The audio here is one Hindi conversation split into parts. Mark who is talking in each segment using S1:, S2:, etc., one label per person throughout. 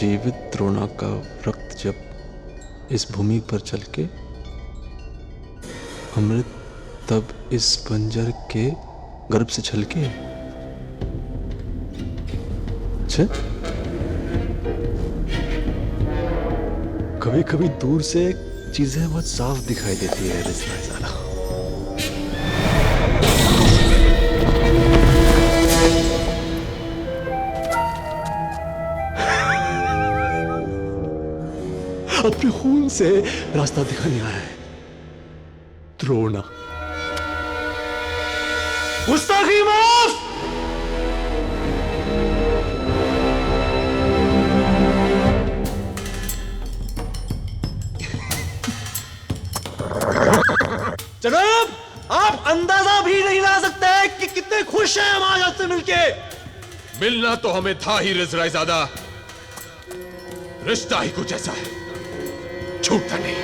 S1: जीवित द्रोणा का रक्त जब इस भूमि पर छलके, अमृत तब इस बंजर के गर्भ से छलके। अच्छा, कभी कभी दूर से चीजें बहुत साफ दिखाई देती है रिजवाइजादा। अपने खून से रास्ता दिखाने आया है द्रोणा। गुस्ताखी माफ।
S2: जनाब, आप अंदाजा भी नहीं ला सकते कि कितने खुश हैं हम आज आपसे मिलके।
S3: मिलना तो हमें था ही रिजवाइजादा, रिश्ता ही कुछ ऐसा है, छूटता नहीं।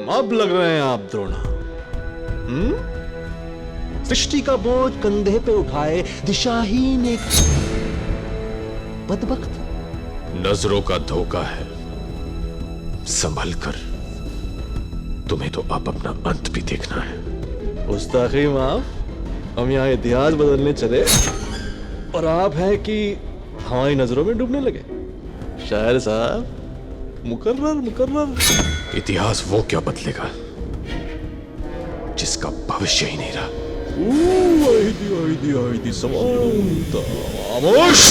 S1: अब लग रहे हैं आप द्रोणा। सृष्टि का बोझ कंधे पे उठाए दिशाहीन एक बदबख्त।
S3: नजरों का धोखा है, संभल कर। तुम्हें तो अब अपना अंत भी देखना है।
S1: गुस्ताखी माफ। हम यहाँ इतिहास बदलने चले और आप हैं कि हमारी नजरों में डूबने लगे। शायर साहब, मुकर्रर मुकर्रर।
S3: इतिहास वो क्या बदलेगा जिसका भविष्य ही नहीं रहा।
S1: खामोश।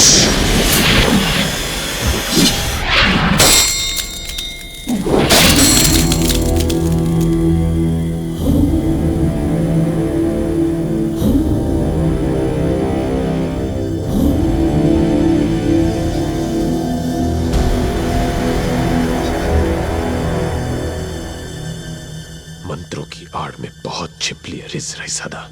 S3: मंत्रों की आड़ में बहुत छिपली है रिजवाइजादा।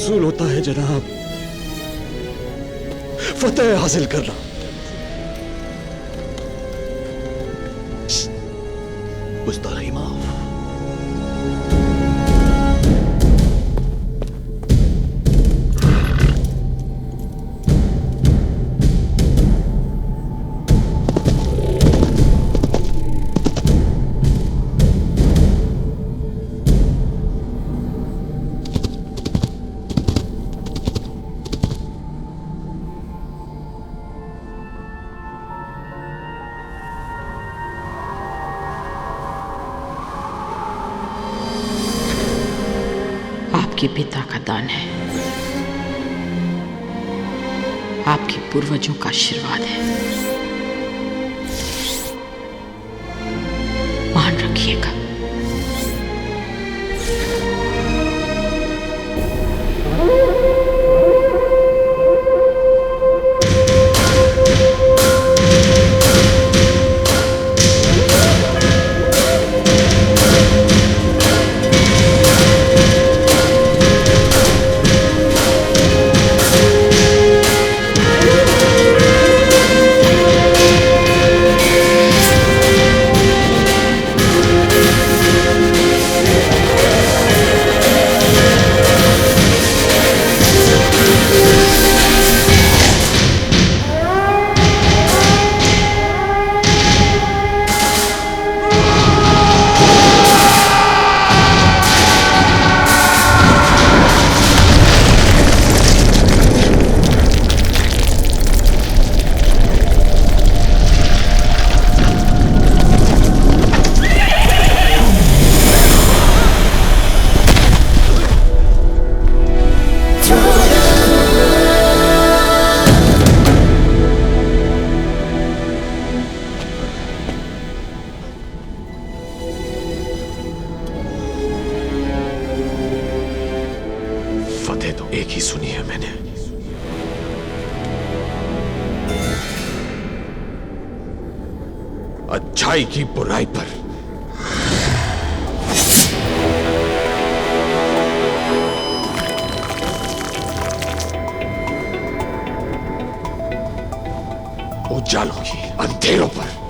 S1: वसूल होता है जनाब, फतेह हासिल करना। गुस्ताखी माफ।
S4: आपके पिता का दान है, आपके पूर्वजों का आशीर्वाद है। मान रखिएगा।
S3: फतेह तो एक ही सुनी है मैंने, अच्छाई की बुराई पर। उजालों की अंधेरों पर।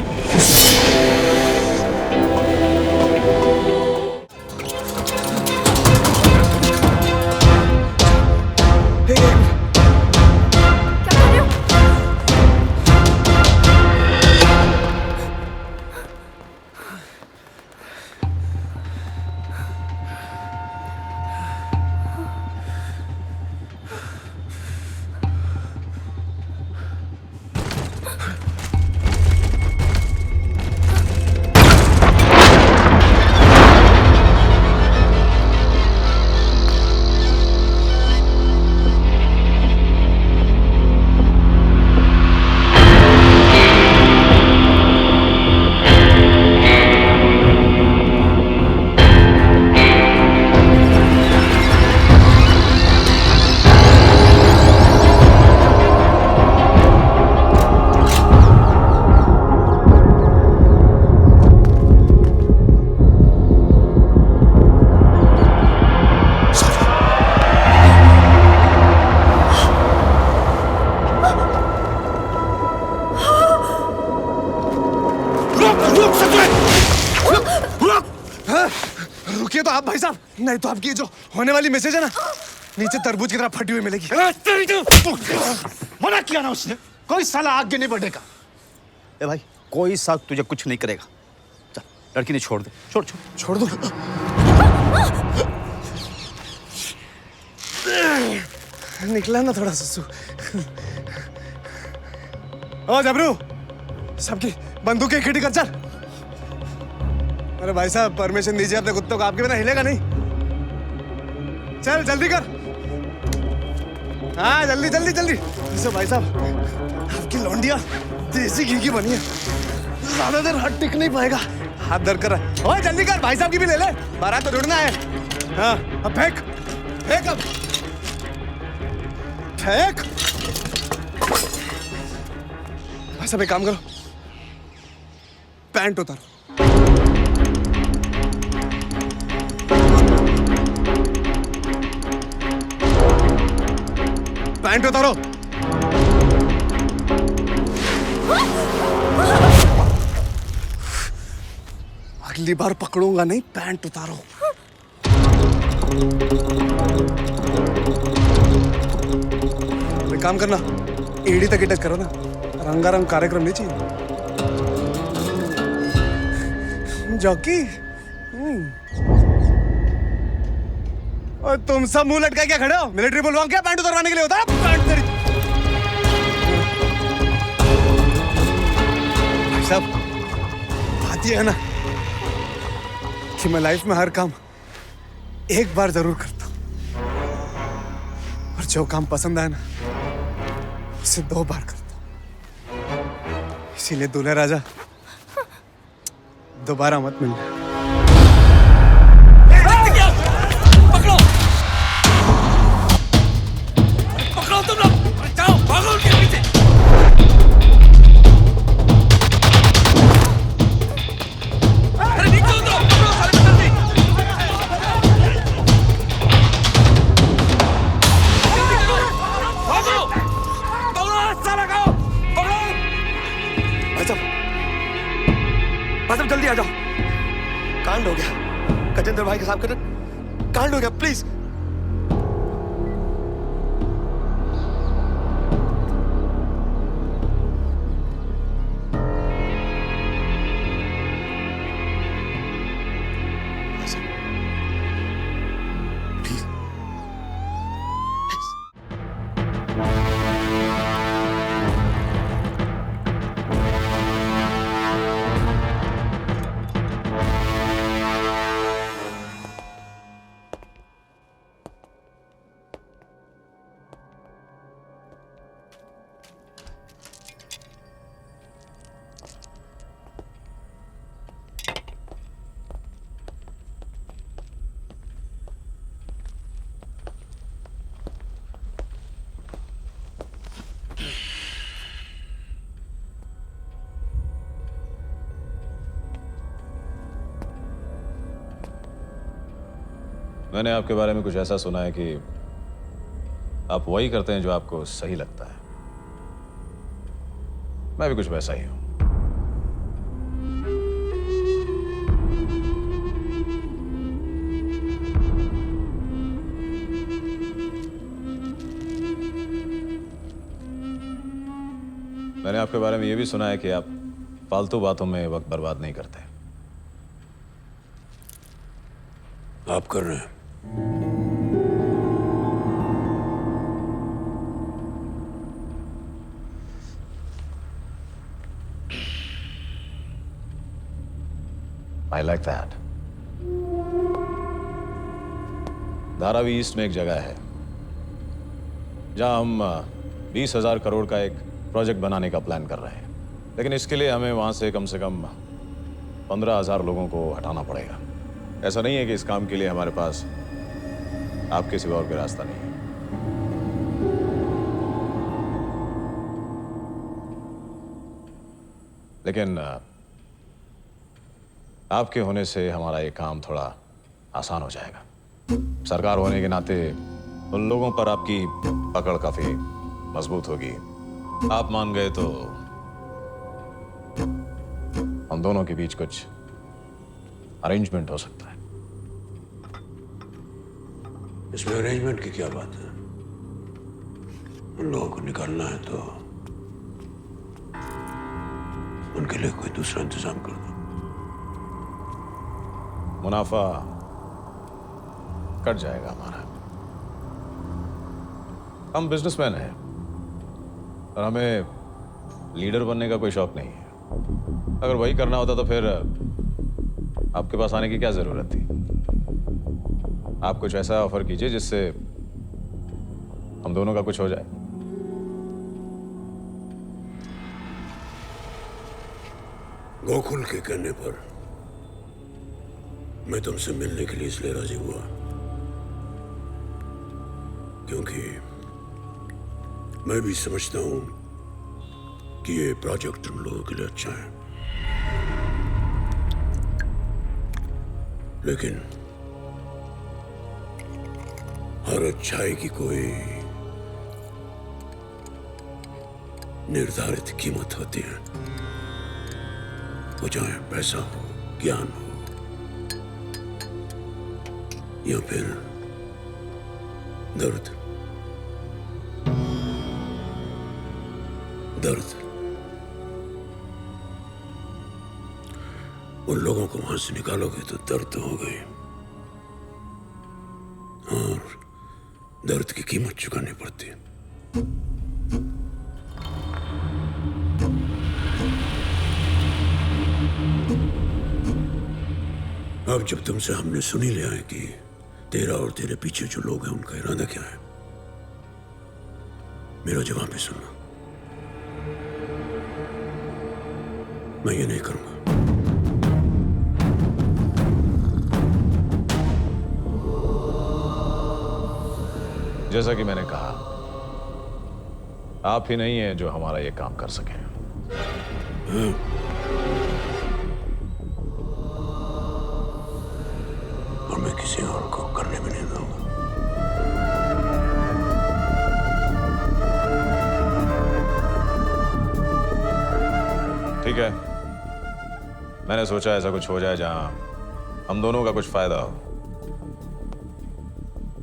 S5: रुकिए तो आप भाई साहब, नहीं तो आपकी जो होने वाली मैसेज है ना, नीचे तरबूज की तरह फटी हुई मिलेगी।
S6: मना किया ना उसने, कोई साला आगे नहीं बढ़ेगा। ए भाई, कोई साथ तुझे कुछ नहीं करेगा। चल, लड़की ने छोड़ दे, छोड़ छोड़
S5: छोड़ दो। निकला ना थोड़ा ससु। ओ जबरू, सबकी बंदूकें खड़ी कर चल। अरे भाई साहब, परमिशन दीजिए अपने कुत्तों को, आपके बिना हिलेगा नहीं। चल जल्दी कर। हाँ जल्दी जल्दी जल्दी। भाई साहब, आपकी लौंडिया देसी घी की बनी है, ज्यादा देर हाथ टिक नहीं पाएगा, हाथ दर्द कर रहा है। ओए जल्दी कर, भाई साहब की भी ले ले, बारात तो ढूंढना है। हाँ अब फेंक फेंक, अब फेंक। भाई साहब एक काम करो, पैंट उतारो। पैंट उतारो। अगली बार पकड़ूंगा नहीं, पैंट उतारो। एक काम करना, एड़ी तक टच करो ना, रंगारंग कार्यक्रम नहीं चाहिए। जॉकी, और तुम सब मुंह लटका क्या खड़े हो? मिलिट्री बुलवाऊं क्या पैंट उतरवाने के लिए होता है? पैंट तेरी। भाई साहब, बात ये है ना कि मैं लाइफ में हर काम एक बार जरूर करता हूं, और जो काम पसंद आए ना उसे 2 बार करता हूं। इसीलिए दूल्हे राजा दोबारा मत मिलना।
S2: पकड़ो पकड़ो तुम लोग, जाओ भागो उनके पीछे। अरे नीचे उतरो, पकड़ो सारे जल्दी। भागो पकड़ो, रास्ता लगाओ, पकड़ो।
S5: भाई साहब जल्दी आ जाओ, कांड हो गया। गजेंद्र भाई के साथ कांड हो गया, प्लीज।
S3: मैंने आपके बारे में कुछ ऐसा सुना है कि आप वही करते हैं जो आपको सही लगता है। मैं भी कुछ वैसा ही हूं। मैंने आपके बारे में यह भी सुना है कि आप फालतू बातों में वक्त बर्बाद नहीं करते।
S7: आप कर रहे हैं।
S3: I like that. Dharavi east में एक जगह है जहां हम 20,000 करोड़ का एक प्रोजेक्ट बनाने का प्लान कर रहे हैं, लेकिन इसके लिए हमें वहां से कम 15,000 लोगों को हटाना पड़ेगा। ऐसा नहीं है कि इस काम के लिए हमारे पास आपके सिवा और कोई रास्ता नहीं है। लेकिन आपके होने से हमारा ये काम थोड़ा आसान हो जाएगा। सरकार होने के नाते उन लोगों पर आपकी पकड़ काफी मजबूत होगी। आप मान गए तो हम दोनों के बीच कुछ अरेंजमेंट हो सकता है।
S7: इसमें अरेंजमेंट की क्या बात है? उन लोगों को निकालना है तो उनके लिए कोई दूसरा इंतजाम कर दो।
S3: मुनाफा कट जाएगा हमारा। हम बिजनेसमैन हैं और हमें लीडर बनने का कोई शौक नहीं है। अगर वही करना होता तो फिर आपके पास आने की क्या जरूरत थी? आप कुछ ऐसा ऑफर कीजिए जिससे हम दोनों का कुछ हो जाए।
S7: गोकुल के कहने पर मैं तुमसे मिलने के लिए इसलिए राजी हुआ क्योंकि मैं भी समझता हूं कि ये प्रोजेक्ट तुम लोगों के लिए अच्छा है, लेकिन हर अच्छाई की कोई निर्धारित कीमत होती है, वो चाहे पैसा हो, ज्ञान हो या फिर दर्द। दर्द उन लोगों को वहां से निकालोगे तो दर्द तो हो गई, और दर्द की कीमत चुकानी पड़ती है। अब जब तुमसे हमने सुन ही लिया है कि तेरा और तेरे पीछे जो लोग हैं उनका इरादा क्या है, मेरा जवाब भी सुनना। मैं ये नहीं करूंगा।
S3: जैसा कि मैंने कहा, आप ही नहीं हैं जो हमारा ये काम कर सके।
S7: और मैं किसी और को करने भी नहीं दूंगा।
S3: ठीक है, मैंने सोचा ऐसा कुछ हो जाए जहां हम दोनों का कुछ फायदा हो।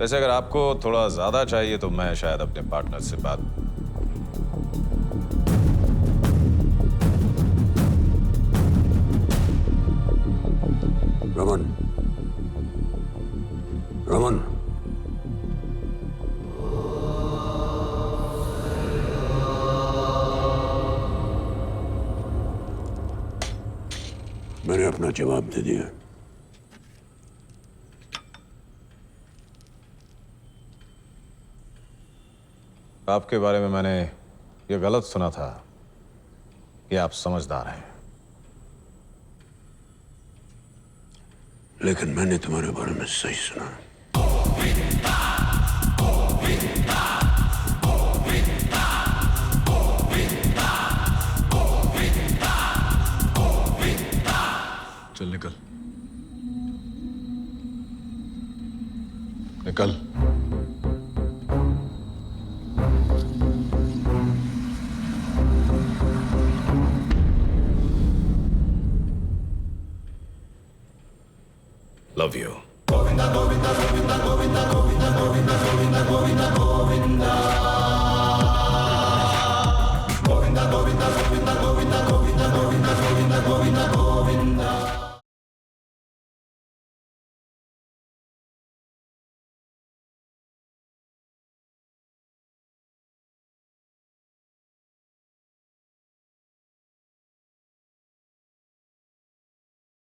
S3: वैसे अगर आपको थोड़ा ज्यादा चाहिए तो मैं शायद अपने पार्टनर से बात।
S7: रमन, रमन, मैंने अपना जवाब दे दिया।
S3: आपके बारे में मैंने ये गलत सुना था कि आप समझदार हैं,
S7: लेकिन मैंने तुम्हारे बारे में सही सुना।
S1: चल निकल, निकल।
S3: Love you.